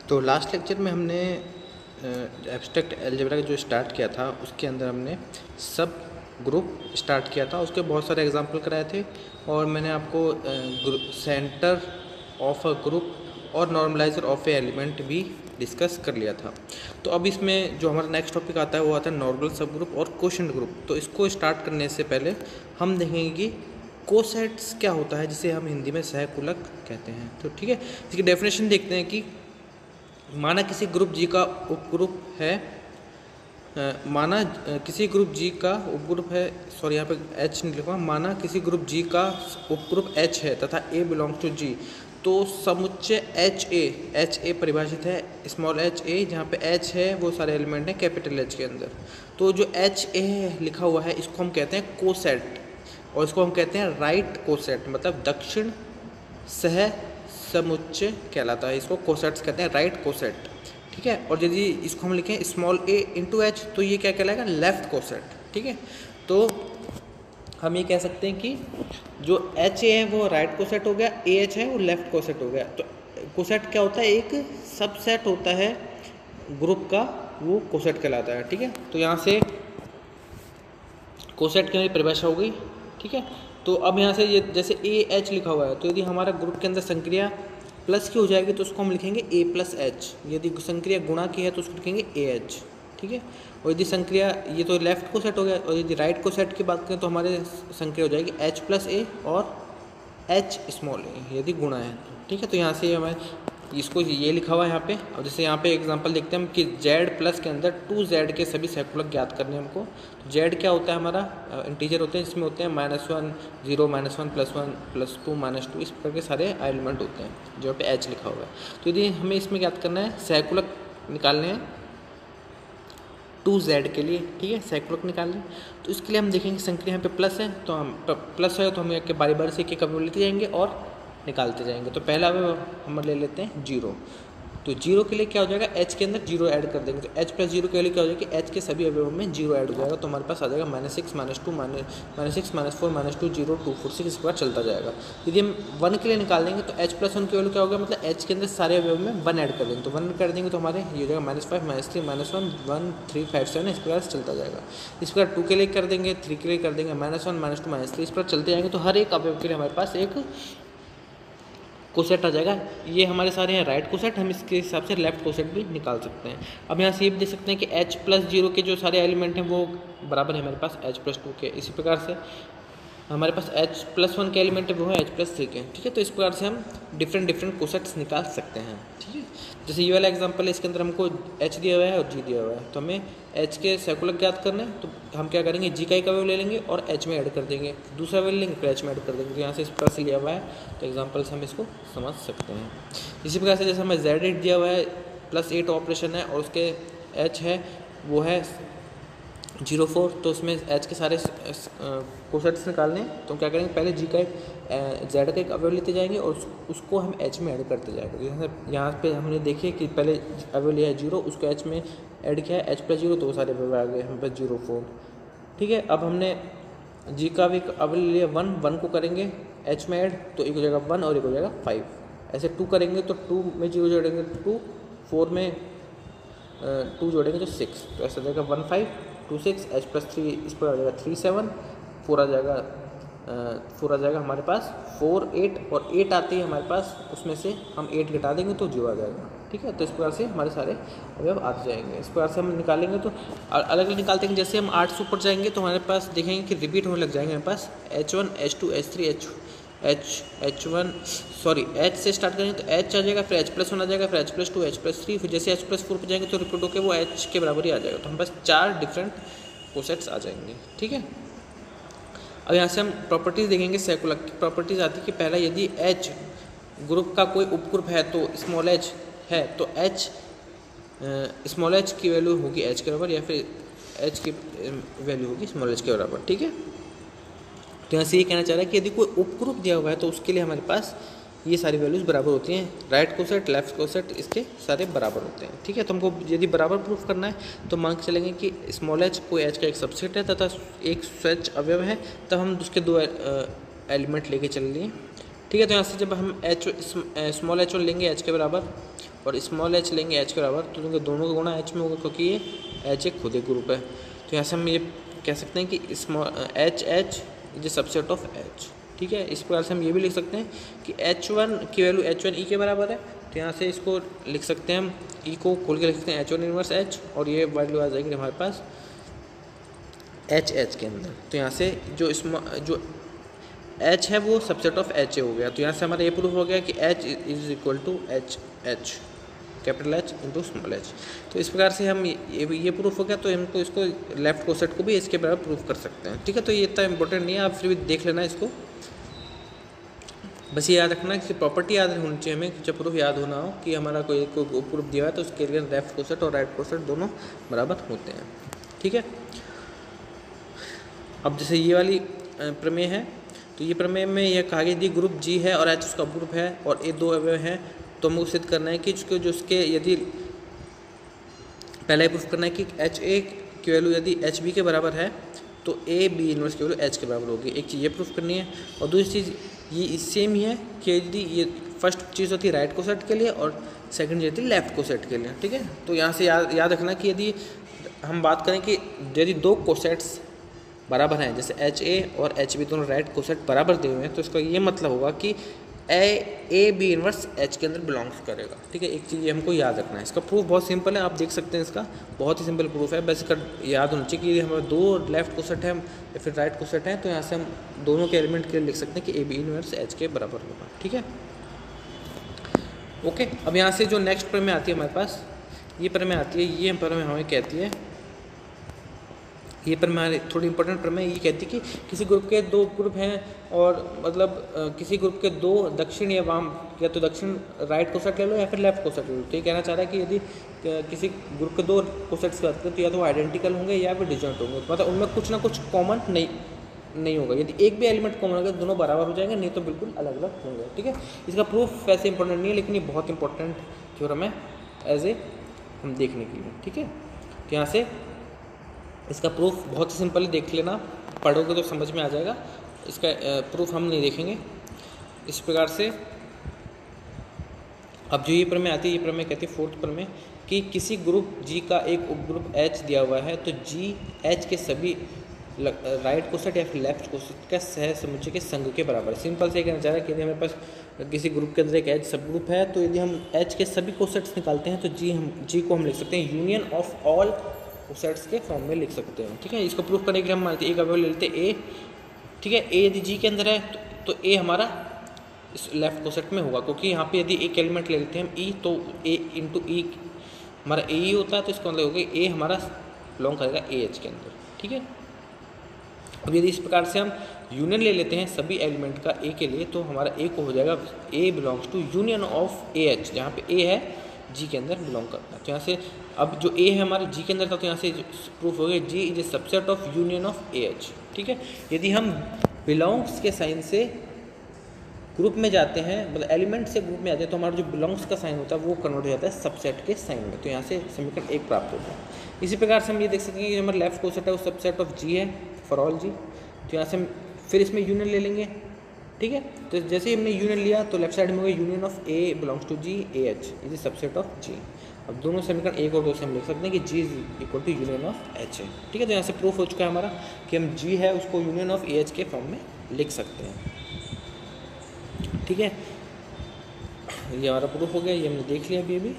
तो last lecture में हमने एब्स्ट्रैक्ट अलजेब्रा जो स्टार्ट किया था उसके अंदर हमने सब ग्रुप स्टार्ट किया था। उसके बहुत सारे एग्जांपल कराए थे और मैंने आपको सेंटर ऑफ अ ग्रुप और नॉर्मलाइजर ऑफ ए एलिमेंट भी डिस्कस कर लिया था। तो अब इसमें जो हमारा नेक्स्ट टॉपिक आता है वो आता है नॉर्मल सब ग्रुप और कोशेंट ग्रुप। तो इसको स्टार्ट करने से पहले हम देखेंगे कि कोसेट्स क्या होता है, जिसे हम हिंदी में सहकुलक कहते हैं। तो ठीक है, इसकी डेफिनेशन देखते हैं कि माना किसी ग्रुप जी का उपग्रुप है, माना किसी ग्रुप जी का उपग्रुप है, सॉरी यहाँ पे एच नहीं लिखा, माना किसी ग्रुप जी का उपग्रुप एच है तथा ए बिलोंग्स टू जी, तो समुच्चय एच ए परिभाषित है स्मॉल एच ए, जहाँ पे एच है वो सारे एलिमेंट हैं कैपिटल एच के अंदर। तो जो एच ए लिखा हुआ है इसको हम कहते हैं कोसेट और इसको हम कहते हैं राइट कोसेट, मतलब दक्षिण सह समुच्चय कहलाता है। इसको कोसेट्स कहते हैं, राइट कोसेट। ठीक है, और यदि इसको हम लिखें स्मॉल ए इंटू एच तो ये क्या कहलाएगा, लेफ्ट कोसेट। ठीक है, तो हम ये कह सकते हैं कि जो एच ए है वो राइट कोसेट हो गया, ए एच है वो लेफ्ट कोसेट हो गया। तो कोसेट क्या होता है, एक सबसेट होता है ग्रुप का, वो कोसेट कहलाता है। ठीक है, तो यहाँ से कोसेट की परिभाषा हो गई। ठीक है, तो अब यहाँ से ये जैसे ए एच लिखा हुआ है, तो यदि हमारा ग्रुप के अंदर संक्रिया प्लस की हो जाएगी तो उसको हम लिखेंगे ए प्लस एच, यदि संक्रिया गुणा की है तो उसको लिखेंगे ए एच। ठीक है, और यदि संक्रिया, ये तो लेफ्ट को सेट हो गया, और यदि राइट को सेट की बात करें तो हमारे संक्रिया हो जाएगी एच प्लस ए और एच स्मॉल ए यदि गुणा है। ठीक है, तो यहाँ से हमारे इसको ये लिखा हुआ है यहाँ पे। और जैसे यहाँ पे एग्जांपल देखते हैं हम कि z प्लस के अंदर 2z के सभी सहकुलक ज्ञात करने हैं हमको। तो z क्या होता है, हमारा इंटीजर होते हैं, इसमें होते हैं -1 0 -1 +1 +2 -2, इस प्रकार के सारे एलिमेंट होते हैं जो पे h लिखा हुआ है। तो यदि हमें इसमें ज्ञात करना है, सहकुलक निकालने हैं 2z के लिए। ठीक है, सहकुलक निकालने, तो इसके लिए हम देखेंगे संक्रिया यहाँ पे प्लस है, तो हम प्लस है तो हम एक बारी बारी से एक अवयव लेते जाएंगे और निकालते जाएंगे। तो पहला अवयव हम ले लेते हैं 0। तो 0 के लिए क्या हो जाएगा, h के अंदर 0 ऐड कर देंगे, तो h प्लस 0 के लिए क्या हो जाएगा कि h के सभी अवयवों में 0 ऐड हो जाएगा। तो हमारे पास आ जाएगा -6 -2 -6 -4 -2 0 2 4 6, इस प्रकार चलता जाएगा। यदि हम 1 के लिए निकाल देंगे तो h प्लस 1 की वैल्यू क्या होगा, मतलब h के अंदर सारे अवयव में 1 ऐड कर देंगे, तो 1 कर देंगे तो हमारे ये हो जाएगा -5 -3 -1 1 3 5 7, इस प्रकार से चलता जाएगा। इस प्रकार 2 के लिए कर देंगे, 3 के लिए कर देंगे -1 -2 -3, इस प्रकार चलते जाएंगे। तो हर एक अवयव के लिए हमारे पास एक कोसेट आ जाएगा। ये हमारे सारे हैं राइट कोसेट, हम इसके हिसाब से लेफ्ट कोसेट भी निकाल सकते हैं। अब यहाँ से ये भी देख सकते हैं कि h प्लस 0 के जो सारे एलिमेंट हैं वो बराबर है हमारे पास h प्लस 2 के। इसी प्रकार से हमारे पास h प्लस 1 के एलिमेंट है वो है h प्लस 3 के। ठीक है, तो इस प्रकार से हम डिफरेंट कोसेट्स निकाल सकते हैं। ठीक है, जैसे ये वाला एग्जांपल है, इसके अंदर हमको h दिया हुआ है और g दिया हुआ है, तो हमें h के सहकुलक ज्ञात करना है, तो हम क्या करेंगे, g का एक अवयव ले लेंगे और h में ऐड कर देंगे, दूसरा अवयव लेंगे फिर h में ऐड कर देंगे। तो यहाँ से इस प्रकार से लिया हुआ है, तो एग्जाम्पल से हम इसको समझ सकते हैं। इसी प्रकार से जैसे हमें z8 दिया हुआ है, +8 ऑपरेशन है और उसके h है वो है 0 4, तो उसमें h के सारे कोसेट्स निकालने हैं। तो क्या करेंगे, पहले g का एक z का एक अवयव लेते जाएंगे और उसको हम h में ऐड करते जाएंगे। जैसे यहाँ पे हमने देखिए कि पहले अवयव लिया है 0, उसको h में ऐड किया है h प्लस 0, तो वो सारे अवयव आ गए हम पास 0 4। ठीक है, अब हमने g का भी अवयव लिया 1 को करेंगे h में ऐड, तो एक हो जाएगा 1 और एक हो जाएगा 5। ऐसे 2 करेंगे तो 2 में 0 जोड़ेंगे तो 2, 4 में 2 जोड़ेंगे तो 6, तो ऐसा हो जाएगा 1 5 2 6, h प्लस 3 इस पर आ जाएगा 3 7, 4 आ जाएगा हमारे पास 4 8, और 8 आती है हमारे पास, उसमें से हम 8 घटा देंगे तो 0 आ जाएगा। ठीक है, तो इस प्रकार से हमारे सारे अवयव आ जाएंगे। इस प्रकार से हम निकालेंगे तो अलग अलग निकालते हैं। जैसे हम 8 से ऊपर जाएंगे तो हमारे पास देखेंगे कि रिपीट होने लग जाएंगे हमारे पास h1 h2 h3 h1 sorry h से स्टार्ट करेंगे तो h आ जाएगा, फिर h प्लस 1 आ जाएगा, फिर h प्लस 2 h प्लस 3, फिर जैसे h प्लस 4 पर जाएंगे तो रिपीट होकर वो h के बराबर ही आ जाएगा। तो हम पास 4 डिफरेंट कोसेट्स आ जाएंगे। ठीक है, अब यहाँ से हम प्रॉपर्टीज़ देखेंगे। सहकुलक की प्रॉपर्टीज़ आती है कि पहला, यदि h ग्रुप का कोई उपग्रुप है तो स्मॉल h है तो h स्मॉल h की वैल्यू होगी h के बराबर, या फिर h की वैल्यू होगी स्मॉल h के बराबर। ठीक है, तो यहाँ से ये कहना चाह रहा है कि यदि कोई उपग्रुप दिया हुआ है तो उसके लिए हमारे पास ये सारी वैल्यूज़ बराबर होती हैं, राइट कोसेट लेफ्ट कोसेट इसके सारे बराबर होते हैं। ठीक है, तो हमको यदि बराबर प्रूफ करना है तो मान के चलेंगे कि स्मॉल h कोई h का एक सबसेट है तथा एक स्वच्छ अवयव है, तब हम उसके 2 एलिमेंट लेके चल लिए। ठीक है, तो यहाँ से जब हम स्मॉल h1 लेंगे h के बराबर, और स्मॉल एच लेंगे एच के बराबर, तो उनके दोनों का गुणा एच में होगा, क्योंकि ये एच एक खुद एक ग्रुप है। तो यहाँ से हम ये कह सकते हैं कि small H is a subset of H. ठीक है, इस प्रकार से हम ये भी लिख सकते हैं कि H1 की वैल्यू H1 E के बराबर है। तो यहाँ से इसको लिख सकते हैं हम, E को खोल के लिख सकते हैं H1 इनवर्स H, और ये वैल्यू आ जाएगी हमारे पास H के अंदर। तो यहाँ से जो H है वो सबसेट ऑफ H हो गया। तो यहाँ से हमारा ये प्रूफ हो गया कि H is equal to H capital H into small h। तो इस प्रकार से हम ये प्रूफ हो गया। तो हमको इसको लेफ्ट कोसेट को भी इसके बराबर प्रूफ कर सकते हैं। ठीक है, तो ये इतना इंपॉर्टेंट नहीं है, आप फिर भी देख लेना इसको। बस ये याद रखना कि प्रॉपर्टी याद होनी चाहिए हमें, जब प्रूफ याद होना हो कि हमारा कोई प्रूफ दिया है तो उसके लिए लेफ्ट कोसेट और राइट कोसेट दोनों बराबर होते हैं। ठीक है, अब जैसे ये वाली प्रमेय है, तो ये प्रमेय में यह कहा गया यदि ग्रुप जी है और H उसका ग्रुप है और ए दो अवयव हैं, तो हमको सिद्ध करना है कि उसके यदि पहले प्रूफ करना है कि HA की वैल्यू यदि HB के बराबर है तो AB इनवर्स की वैल्यू H के बराबर होगी। एक चीज़ ये प्रूफ करनी है, और दूसरी चीज़ ये सेम ही है कि यदि ये फर्स्ट चीज़ होती है राइट कोसेट के लिए और सेकंड चीज़ होती है लेफ्ट कोसेट के लिए। ठीक है, तो यहाँ से याद रखना कि यदि हम बात करें कि यदि दो कोसेट्स बराबर हैं, जैसे HA और HB दोनों राइट कोसेट बराबर दिए हुए हैं, तो इसका ये मतलब होगा कि AB इनवर्स H के अंदर बिलोंग्स करेगा। ठीक है, एक चीज़ ये हमको याद रखना है। इसका प्रूफ बहुत सिंपल है, आप देख सकते हैं, इसका बहुत ही सिंपल प्रूफ है। बस इसका याद होना चाहिए कि हमारे दो लेफ्ट कोसेट है या फिर राइट कोसेट है, तो यहाँ से हम दोनों के एलिमेंट के लिए लिख सकते हैं कि AB इनवर्स H के बराबर होगा। ठीक है, ओके। अब यहाँ से जो नेक्स्ट प्रमेय आती है हमारे पास, ये प्रमेय आती है, ये प्रमेय हमें कहती है, ये प्रमेय थोड़ी इंपॉर्टेंट प्रमेय ये कहती है कि किसी ग्रुप के दो ग्रुप हैं और मतलब किसी ग्रुप के दो दक्षिण या वाम, या तो दक्षिण राइट कोसेट ले लो या फिर लेफ्ट कोसेट ले लो। तो ये कहना चाह रहा है कि यदि किसी ग्रुप के दो कोसेट्स की बात करें तो या तो आइडेंटिकल होंगे या फिर डिजॉइंट होंगे, मतलब उनमें कुछ ना कुछ कॉमन नहीं होगा। यदि एक भी एलिमेंट कॉमन होगा दोनों बराबर हो जाएंगे, नहीं तो बिल्कुल अलग अलग होंगे। ठीक है, इसका प्रूफ वैसे इंपॉर्टेंट नहीं है, लेकिन ये बहुत इंपॉर्टेंट थ्योरम है एज ए हम देखने के लिए। ठीक है, तो यहाँ से इसका प्रूफ बहुत ही सिंपल, देख लेना, पढ़ोगे तो समझ में आ जाएगा। इसका प्रूफ हम नहीं देखेंगे इस प्रकार से। अब जो ये प्रमेय आती है, ये प्रमेय कहती है फोर्थ प्रमेय कि किसी ग्रुप जी का एक उपग्रुप H दिया हुआ है, तो जी H के सभी राइट कोसेट या फिर लेफ्ट कोसेट का सह समुच्चय के संघ के बराबर है। सिंपल से कहना चाह रहा है कि यदि हमारे पास किसी ग्रुप के अंदर एक H सब ग्रुप है, तो यदि हम H के सभी कोसेट्स निकालते हैं तो जी को हम लिख सकते हैं यूनियन ऑफ ऑल कोसेट्स के फॉर्म में लिख सकते हैं। ठीक है, इसको प्रूफ करने के लिए हम मानते हैं एक अवयव ले लेते हैं A। ठीक है, A यदि जी के अंदर है तो A हमारा इस लेफ्ट कोसेट में होगा, क्योंकि यहाँ पे यदि एक एलिमेंट ले लेते हैं हम E, तो A इंटू E हमारा A ही होता है, तो इसका मतलब होगा A हमारा बिलोंग करेगा AH के अंदर। ठीक है, अब यदि इस प्रकार से हम यूनियन ले लेते हैं सभी एलिमेंट का A के लिए, तो हमारा A को हो जाएगा A belongs to union of AH, जहाँ पे A है जी के अंदर बिलोंग करता है। तो यहाँ से अब जो A है हमारे जी के अंदर था, तो यहाँ से प्रूफ हो गया G is a subset of union of AH। ठीक है, यदि हम बिलोंग्स के साइन से ग्रुप में जाते हैं, मतलब एलिमेंट से ग्रुप में आते हैं, तो हमारा जो बिलोंग्स का साइन होता है वो कन्वर्ट हो जाता है सबसेट के साइन में। तो यहाँ से समीकरण 1 प्राप्त होता है। इसी प्रकार से हम ये देख सकते हैं कि हमारा लेफ्ट कोसेट है वो सबसेट ऑफ जी है फॉर ऑल जी। तो यहाँ से हम फिर इसमें यूनियन ले लेंगे। ठीक है, तो जैसे ही हमने यूनियन लिया तो लेफ्ट साइड में होगा union of A belongs to G AH is a subset of G. अब दोनों समीकरण 1 और 2 से हम लिख सकते हैं कि G is equal to union of H है। ठीक है, तो यहाँ से प्रूफ हो चुका है हमारा कि हम G है उसको यूनियन ऑफ AH के फॉर्म में लिख सकते हैं। ठीक है, ये हमारा प्रूफ हो गया, ये हमने देख लिया अभी।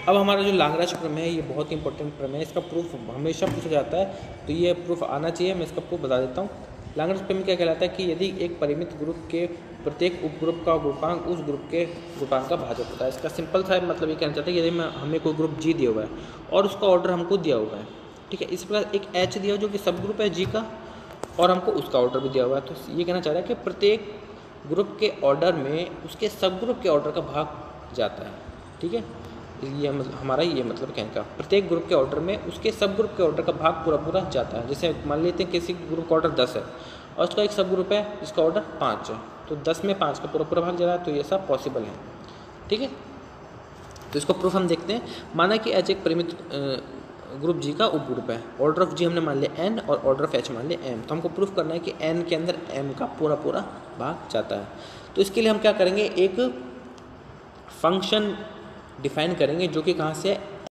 अब हमारा जो लाग्रांज प्रमेय है ये बहुत इंपॉर्टेंट प्रमेय है, इसका प्रूफ हमेशा पूछा जाता है, तो ये प्रूफ आना चाहिए। मैं इसका प्रूफ बता देता हूँ। लाग्रांज प्रमेय क्या कहलाता है कि यदि एक परिमित ग्रुप के प्रत्येक उपग्रुप का गुणांक उस ग्रुप के गुणांक का भाजक होता है। इसका सिंपल सा मतलब ये कहना चाहता है कि यदि हमें कोई ग्रुप जी दिया हुआ है और उसका ऑर्डर हमको दिया हुआ है, ठीक है, इस प्रकार एक H दिया जो कि सब ग्रुप है जी का, और हमको उसका ऑर्डर भी दिया हुआ है, तो ये कहना चाह रहा है कि प्रत्येक ग्रुप के ऑर्डर में उसके सब ग्रुप के ऑर्डर का भाग जाता है। ठीक है, ये हमारा ये मतलब कहने का, प्रत्येक ग्रुप के ऑर्डर में उसके सब ग्रुप के ऑर्डर का भाग पूरा जाता है। जैसे मान लेते हैं किसी ग्रुप का ऑर्डर 10 है और उसका एक सब ग्रुप है जिसका ऑर्डर 5 है, तो 10 में 5 का पूरा भाग जा रहा है, तो ये सब पॉसिबल है। ठीक है, तो इसको प्रूफ हम देखते हैं। माना कि H एक परिमित ग्रुप जी का उप ग्रुप है, ऑर्डर ऑफ जी हमने मान लिया n और ऑर्डर ऑफ H मान लिया m, तो हमको प्रूफ करना है कि n के अंदर m का पूरा भाग जाता है। तो इसके लिए हम क्या करेंगे, एक फंक्शन डिफाइन करेंगे, जो कि कहाँ से है,